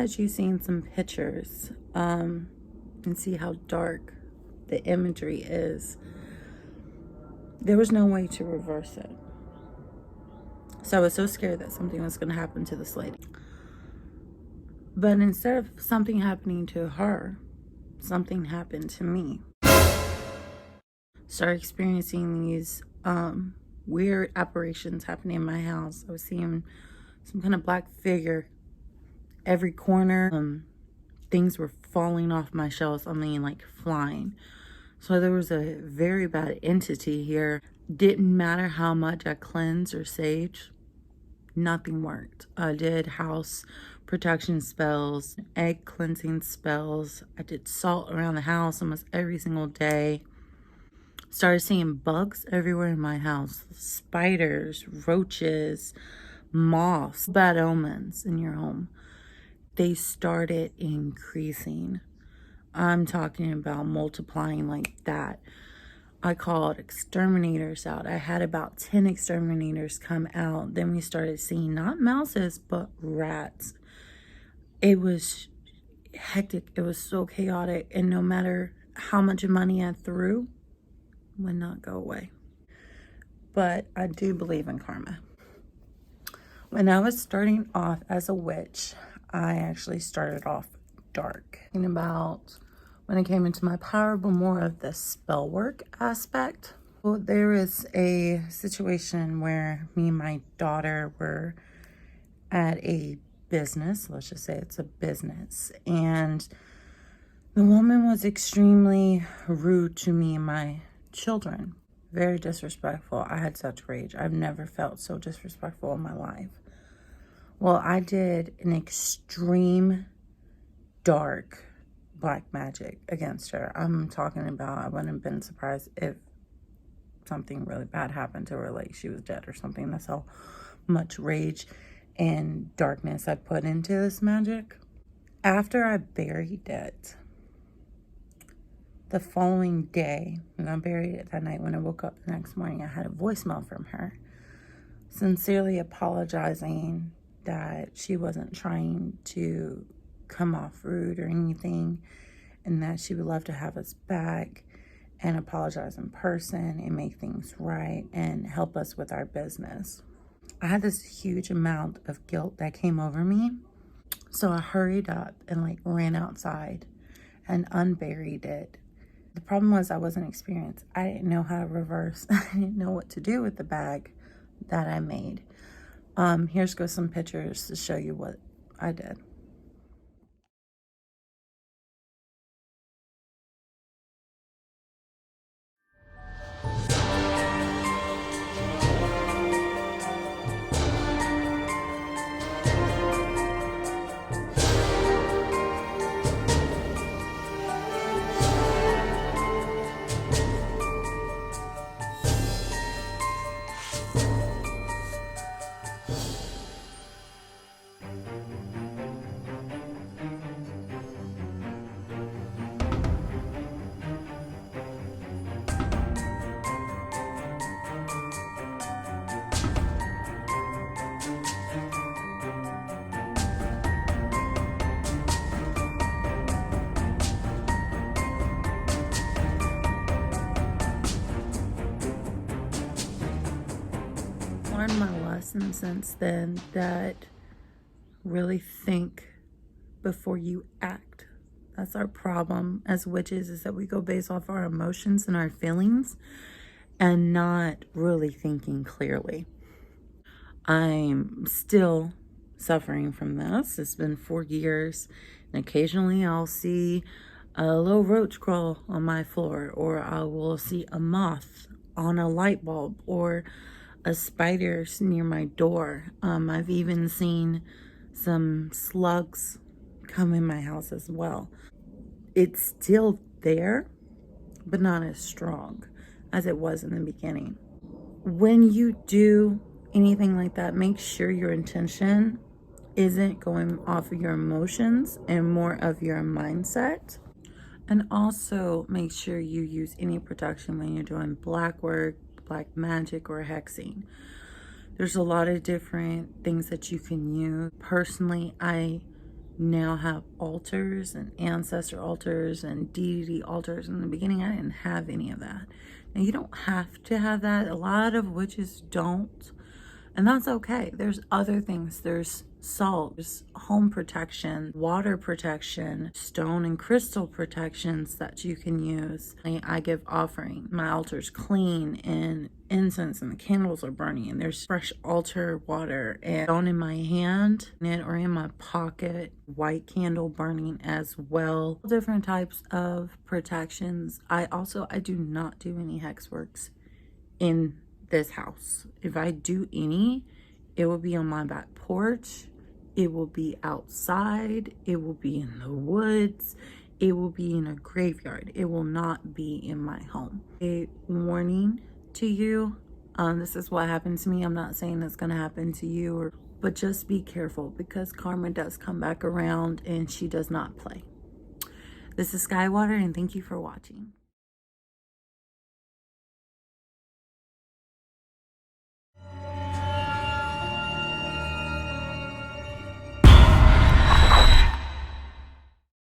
as you've seen some pictures and see how dark the imagery is, there was no way to reverse it. So I was so scared that something was going to happen to this lady. But instead of something happening to her, something happened to me. Started experiencing these weird apparitions happening in my house. I was seeing some kind of black figure every corner. Things were falling off my shelves. I mean, like flying. So there was a very bad entity here. Didn't matter how much I cleansed or saged, nothing worked. I did house protection spells, egg cleansing spells. I did salt around the house almost every single day. Started seeing bugs everywhere in my house. Spiders, roaches, moths, bad omens in your home. They started increasing. I'm talking about multiplying like that. I called exterminators out. I had about 10 exterminators come out. Then we started seeing not mouses, but rats. It was hectic. It was so chaotic. And no matter how much money I threw, it would not go away. But I do believe in karma. When I was starting off as a witch, I actually started off dark. And about when it came into my power, but more of the spell work aspect. Well, there was a situation where me and my daughter were at a business. Let's just say it's a business. And the woman was extremely rude to me and my children. Very disrespectful. I had such rage. I've never felt so disrespectful in my life. Well, I did an extreme dark black magic against her. I'm talking about, I wouldn't have been surprised if something really bad happened to her, like she was dead or something. That's how much rage and darkness I put into this magic. After I buried it, the following day, when I buried it that night, when I woke up the next morning, I had a voicemail from her sincerely apologizing that she wasn't trying to come off rude or anything, and that she would love to have us back and apologize in person and make things right and help us with our business. I had this huge amount of guilt that came over me, so I hurried up and ran outside and unburied it. The problem was I wasn't experienced. I didn't know how to reverse. I didn't know what to do with the bag that I made. Here's some pictures to show you what I did. Learned my lesson since then that really think before you act. That's our problem as witches, is that we go based off our emotions and our feelings and not really thinking clearly. I'm still suffering from this. It's been 4 years, and occasionally I'll see a little roach crawl on my floor, or I will see a moth on a light bulb, or a spider near my door. I've even seen some slugs come in my house as well. It's still there, but not as strong as it was in the beginning. When you do anything like that, make sure your intention isn't going off of your emotions and more of your mindset. And also make sure you use any protection when you're doing black work, black magic, or hexing. There's a lot of different things that you can use. Personally, I now have altars and ancestor altars and deity altars. In the beginning, I didn't have any of that. Now, you don't have to have that. A lot of witches don't, and that's okay. There's other things. There's salt, there's home protection, water protection, stone and crystal protections that you can use. I give offering. My altar's clean and incense and the candles are burning, and there's fresh altar water and stone in my hand or in my pocket, white candle burning as well. Different types of protections. I do not do any hex works in this house. If I do any, it will be on my back porch, it will be outside, it will be in the woods, it will be in a graveyard. It will not be in my home. A warning to you, this is what happened to me. I'm not saying it's going to happen to you, but just be careful, because karma does come back around and she does not play. This is Skywater, and thank you for watching.